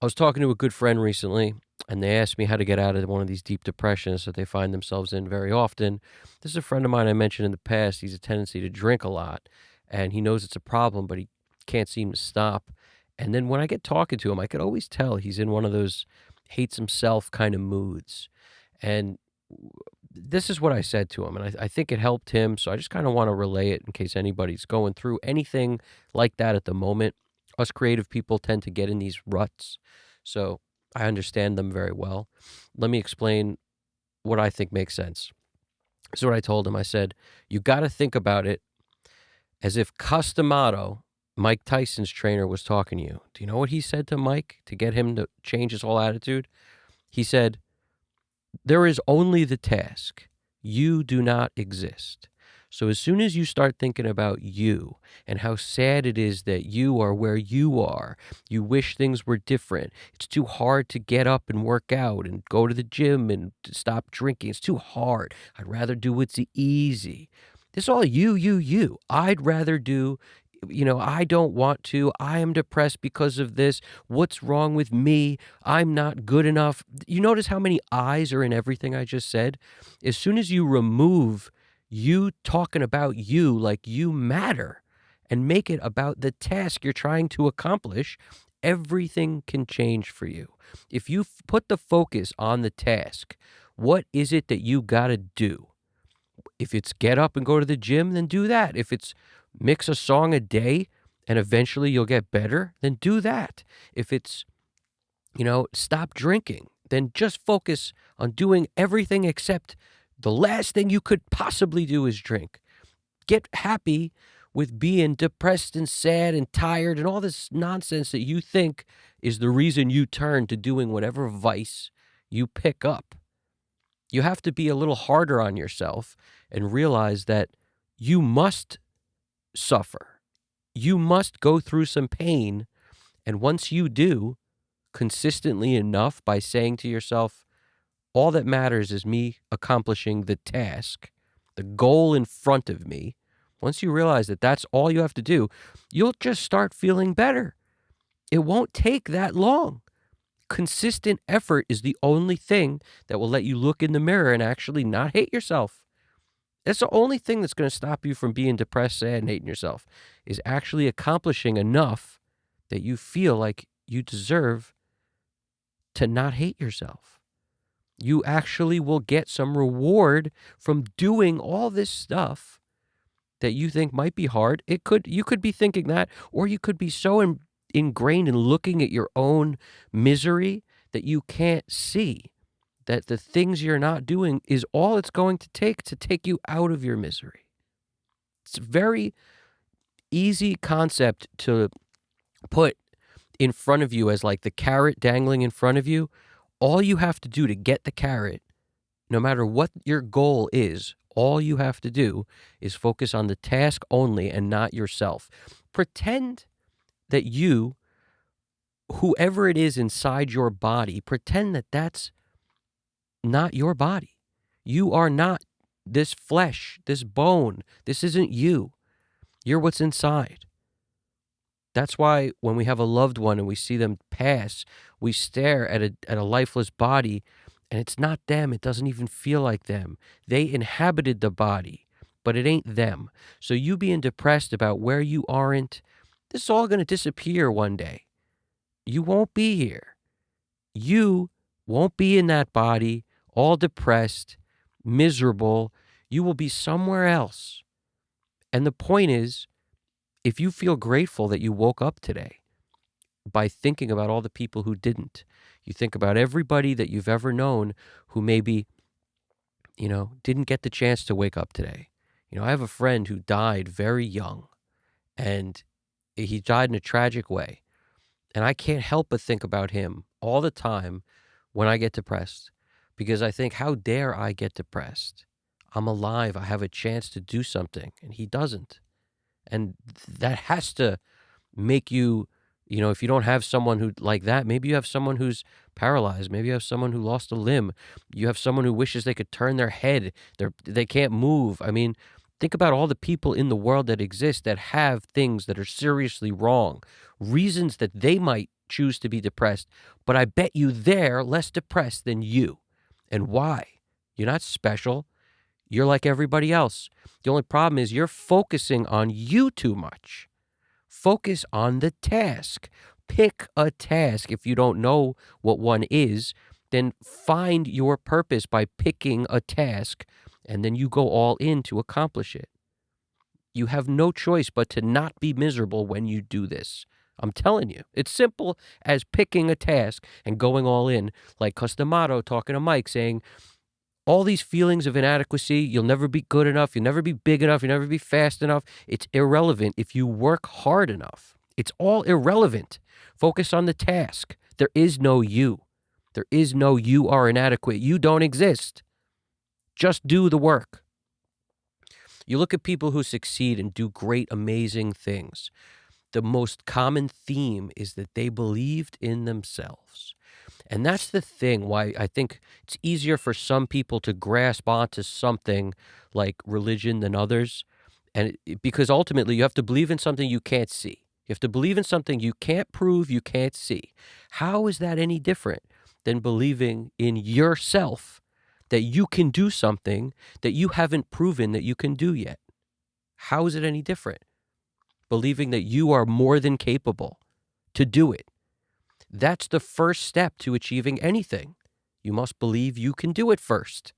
I was talking to a good friend recently, and they asked me how to get out of one of these deep depressions that they find themselves in very often. This is a friend of mine I mentioned in the past. He's a tendency to drink a lot, and he knows it's a problem, but he can't seem to stop. And then when I get talking to him, I could always tell he's in one of those hates himself kind of moods. And this is what I said to him, and I think it helped him. So I just kind of want to relay it in case anybody's going through anything like that at the moment. Us creative people tend to get in these ruts. So I understand them very well. Let me explain what I think makes sense. So what I told him, I said, you got to think about it as if Customato, Mike Tyson's trainer, was talking to you. Do you know what he said to Mike to get him to change his whole attitude? He said, there is only the task. You do not exist. So as soon as you start thinking about you and how sad it is that you are where you are, you wish things were different. It's too hard to get up and work out and go to the gym and to stop drinking. It's too hard. I'd rather do what's easy. This is all you. I'd rather do, I don't want to. I am depressed because of this. What's wrong with me? I'm not good enough. You notice how many I's are in everything I just said? As soon as you remove you talking about you like you matter and make it about the task you're trying to accomplish, everything can change for you. If you put the focus on the task, what is it that you got to do? If it's get up and go to the gym, then do that. If it's mix a song a day and eventually you'll get better, then do that. If it's, stop drinking, then just focus on doing everything except the last thing you could possibly do is drink. Get happy with being depressed and sad and tired and all this nonsense that you think is the reason you turn to doing whatever vice you pick up. You have to be a little harder on yourself and realize that you must suffer. You must go through some pain. And once you do, consistently enough by saying to yourself, all that matters is me accomplishing the task, the goal in front of me. Once you realize that that's all you have to do, you'll just start feeling better. It won't take that long. Consistent effort is the only thing that will let you look in the mirror and actually not hate yourself. That's the only thing that's going to stop you from being depressed, sad, and hating yourself, is actually accomplishing enough that you feel like you deserve to not hate yourself. You actually will get some reward from doing all this stuff that you think might be hard. You could be thinking that, or you could be so ingrained in looking at your own misery that you can't see that the things you're not doing is all it's going to take you out of your misery. It's a very easy concept to put in front of you as like the carrot dangling in front of you. All you have to do to get the carrot, no matter what your goal is, all you have to do is focus on the task only and not yourself. Pretend that you, whoever it is inside your body, pretend that that's not your body. You are not this flesh, this bone. This isn't you. You're what's inside. That's why when we have a loved one and we see them pass, we stare at a lifeless body, and it's not them. It doesn't even feel like them. They inhabited the body, but it ain't them. So you being depressed about where you aren't, this is all going to disappear one day. You won't be here. You won't be in that body, all depressed, miserable. You will be somewhere else. And the point is, if you feel grateful that you woke up today by thinking about all the people who didn't, you think about everybody that you've ever known who maybe, didn't get the chance to wake up today. I have a friend who died very young, and he died in a tragic way. And I can't help but think about him all the time when I get depressed, because I think, how dare I get depressed? I'm alive. I have a chance to do something, and he doesn't. And that has to make you, if you don't have someone who like that, maybe you have someone who's paralyzed. Maybe you have someone who lost a limb. You have someone who wishes they could turn their head. They can't move. I mean, think about all the people in the world that exist that have things that are seriously wrong, reasons that they might choose to be depressed, but I bet you they're less depressed than you. And why? You're not special. You're like everybody else. The only problem is you're focusing on you too much. Focus on the task. Pick a task. If you don't know what one is, then find your purpose by picking a task, and then you go all in to accomplish it. You have no choice but to not be miserable when you do this. I'm telling you, it's simple as picking a task and going all in, like Customato talking to Mike saying, all these feelings of inadequacy, you'll never be good enough, you'll never be big enough, you'll never be fast enough. It's irrelevant if you work hard enough. It's all irrelevant. Focus on the task. There is no you. There is no you are inadequate. You don't exist. Just do the work. You look at people who succeed and do great, amazing things. The most common theme is that they believed in themselves. And that's the thing why I think it's easier for some people to grasp onto something like religion than others. And because ultimately you have to believe in something you can't see. You have to believe in something you can't prove, you can't see. How is that any different than believing in yourself that you can do something that you haven't proven that you can do yet? How is it any different? Believing that you are more than capable to do it. That's the first step to achieving anything. You must believe you can do it first.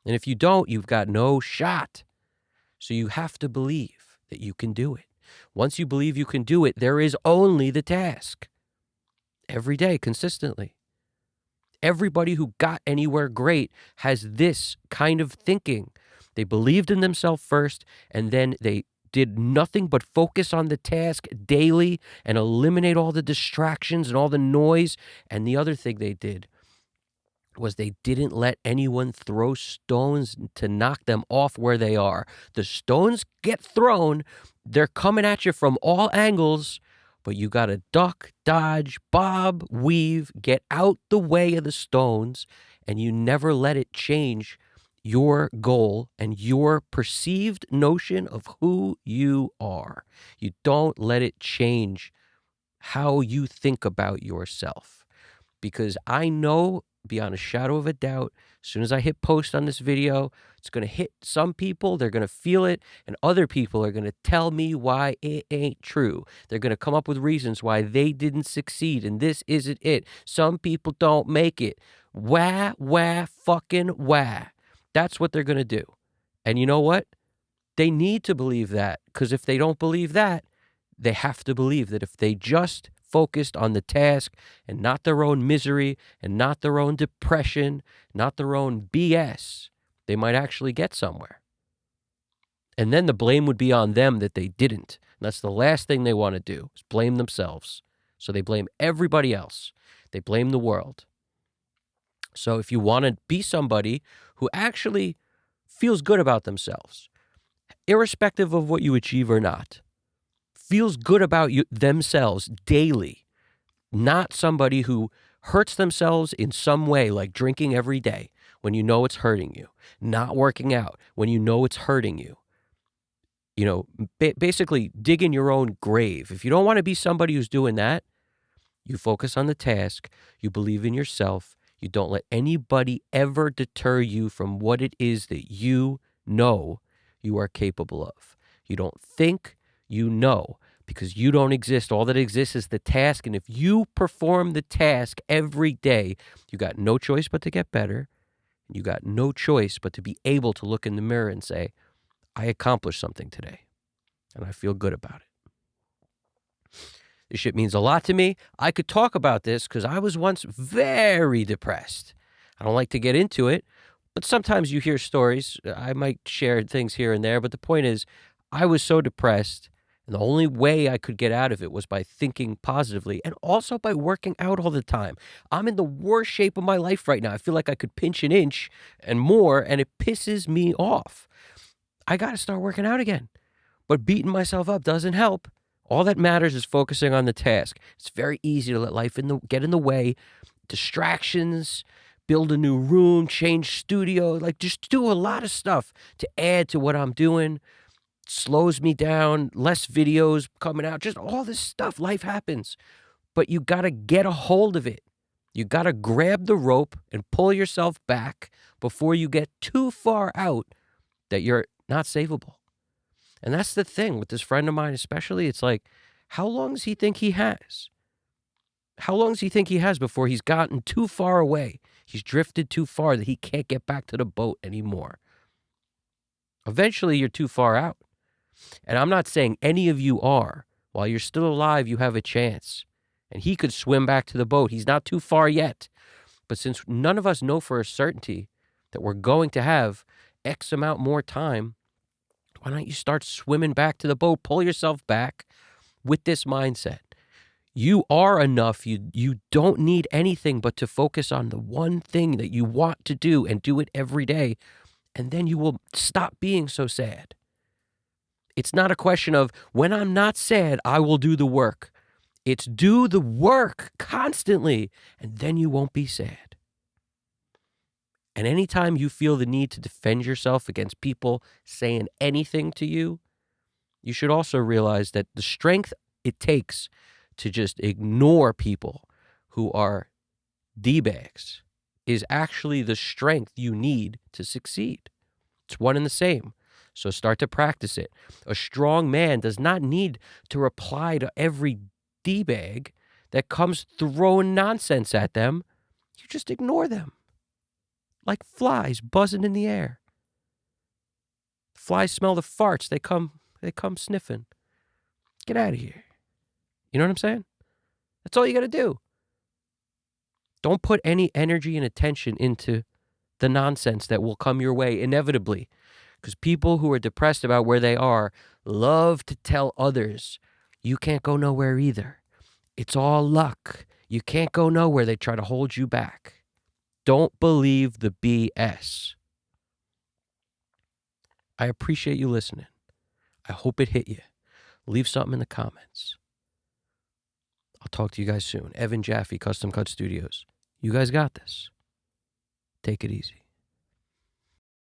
And if you don't, you've got no shot. So you have to believe that you can do it. Once you believe you can do it, there is only the task. Every day, consistently. Everybody who got anywhere great has this kind of thinking. They believed in themselves first, and then they did nothing but focus on the task daily and eliminate all the distractions and all the noise. And the other thing they did was they didn't let anyone throw stones to knock them off where they are. The stones get thrown, they're coming at you from all angles, but you got to duck, dodge, bob, weave, get out the way of the stones, and you never let it change your goal and your perceived notion of who you are. You don't let it change how you think about yourself. Because I know beyond a shadow of a doubt, as soon as I hit post on this video, it's going to hit some people, they're going to feel it, and other people are going to tell me why it ain't true. They're going to come up with reasons why they didn't succeed, and this isn't it. Some people don't make it. Fucking wah. That's what they're going to do. And you know what? They need to believe that, because if they don't believe that, they have to believe that if they just focused on the task and not their own misery and not their own depression, not their own BS, they might actually get somewhere. And then the blame would be on them that they didn't. And that's the last thing they want to do, is blame themselves. So they blame everybody else. They blame the world. So if you want to be somebody who actually feels good about themselves, irrespective of what you achieve or not, feels good about themselves daily, not somebody who hurts themselves in some way, like drinking every day when you know it's hurting you, not working out when you know it's hurting you. You know, basically dig in your own grave. If you don't want to be somebody who's doing that, you focus on the task, you believe in yourself, you don't let anybody ever deter you from what it is that you know you are capable of. You don't think, you know, because you don't exist. All that exists is the task. And if you perform the task every day, you got no choice but to get better. And you got no choice but to be able to look in the mirror and say, I accomplished something today, and I feel good about it. This shit means a lot to me. I could talk about this because I was once very depressed. I don't like to get into it, but sometimes you hear stories. I might share things here and there, but the point is, I was so depressed, and the only way I could get out of it was by thinking positively and also by working out all the time. I'm in the worst shape of my life right now. I feel like I could pinch an inch and more, and it pisses me off. I got to start working out again. But beating myself up doesn't help. All that matters is focusing on the task. It's very easy to let life get in the way. Distractions, build a new room, change studio, like just do a lot of stuff to add to what I'm doing. Slows me down, less videos coming out, just all this stuff. Life happens. but you got to get a hold of it. You got to grab the rope and pull yourself back before you get too far out that you're not savable. And that's the thing with this friend of mine, especially. It's like, how long does he think he has? How long does he think he has before he's gotten too far away? He's drifted too far that he can't get back to the boat anymore. Eventually, you're too far out. And I'm not saying any of you are. While you're still alive, you have a chance. And he could swim back to the boat. He's not too far yet. But since none of us know for a certainty that we're going to have X amount more time, why don't you start swimming back to the boat? Pull yourself back with this mindset. You are enough. You don't need anything but to focus on the one thing that you want to do and do it every day. And then you will stop being so sad. It's not a question of, when I'm not sad, I will do the work. It's do the work constantly, and then you won't be sad. And anytime you feel the need to defend yourself against people saying anything to you, you should also realize that the strength it takes to just ignore people who are D-bags is actually the strength you need to succeed. It's one and the same. So start to practice it. A strong man does not need to reply to every D-bag that comes throwing nonsense at them. You just ignore them. Like flies buzzing in the air. Flies smell the farts. They come sniffing. Get out of here. You know what I'm saying? That's all you got to do. Don't put any energy and attention into the nonsense that will come your way inevitably. Because people who are depressed about where they are love to tell others, you can't go nowhere either. It's all luck. You can't go nowhere. They try to hold you back. Don't believe the BS. I appreciate you listening. I hope it hit you. Leave something in the comments. I'll talk to you guys soon. Evan Jaffe, Custom Cut Studios. You guys got this. Take it easy.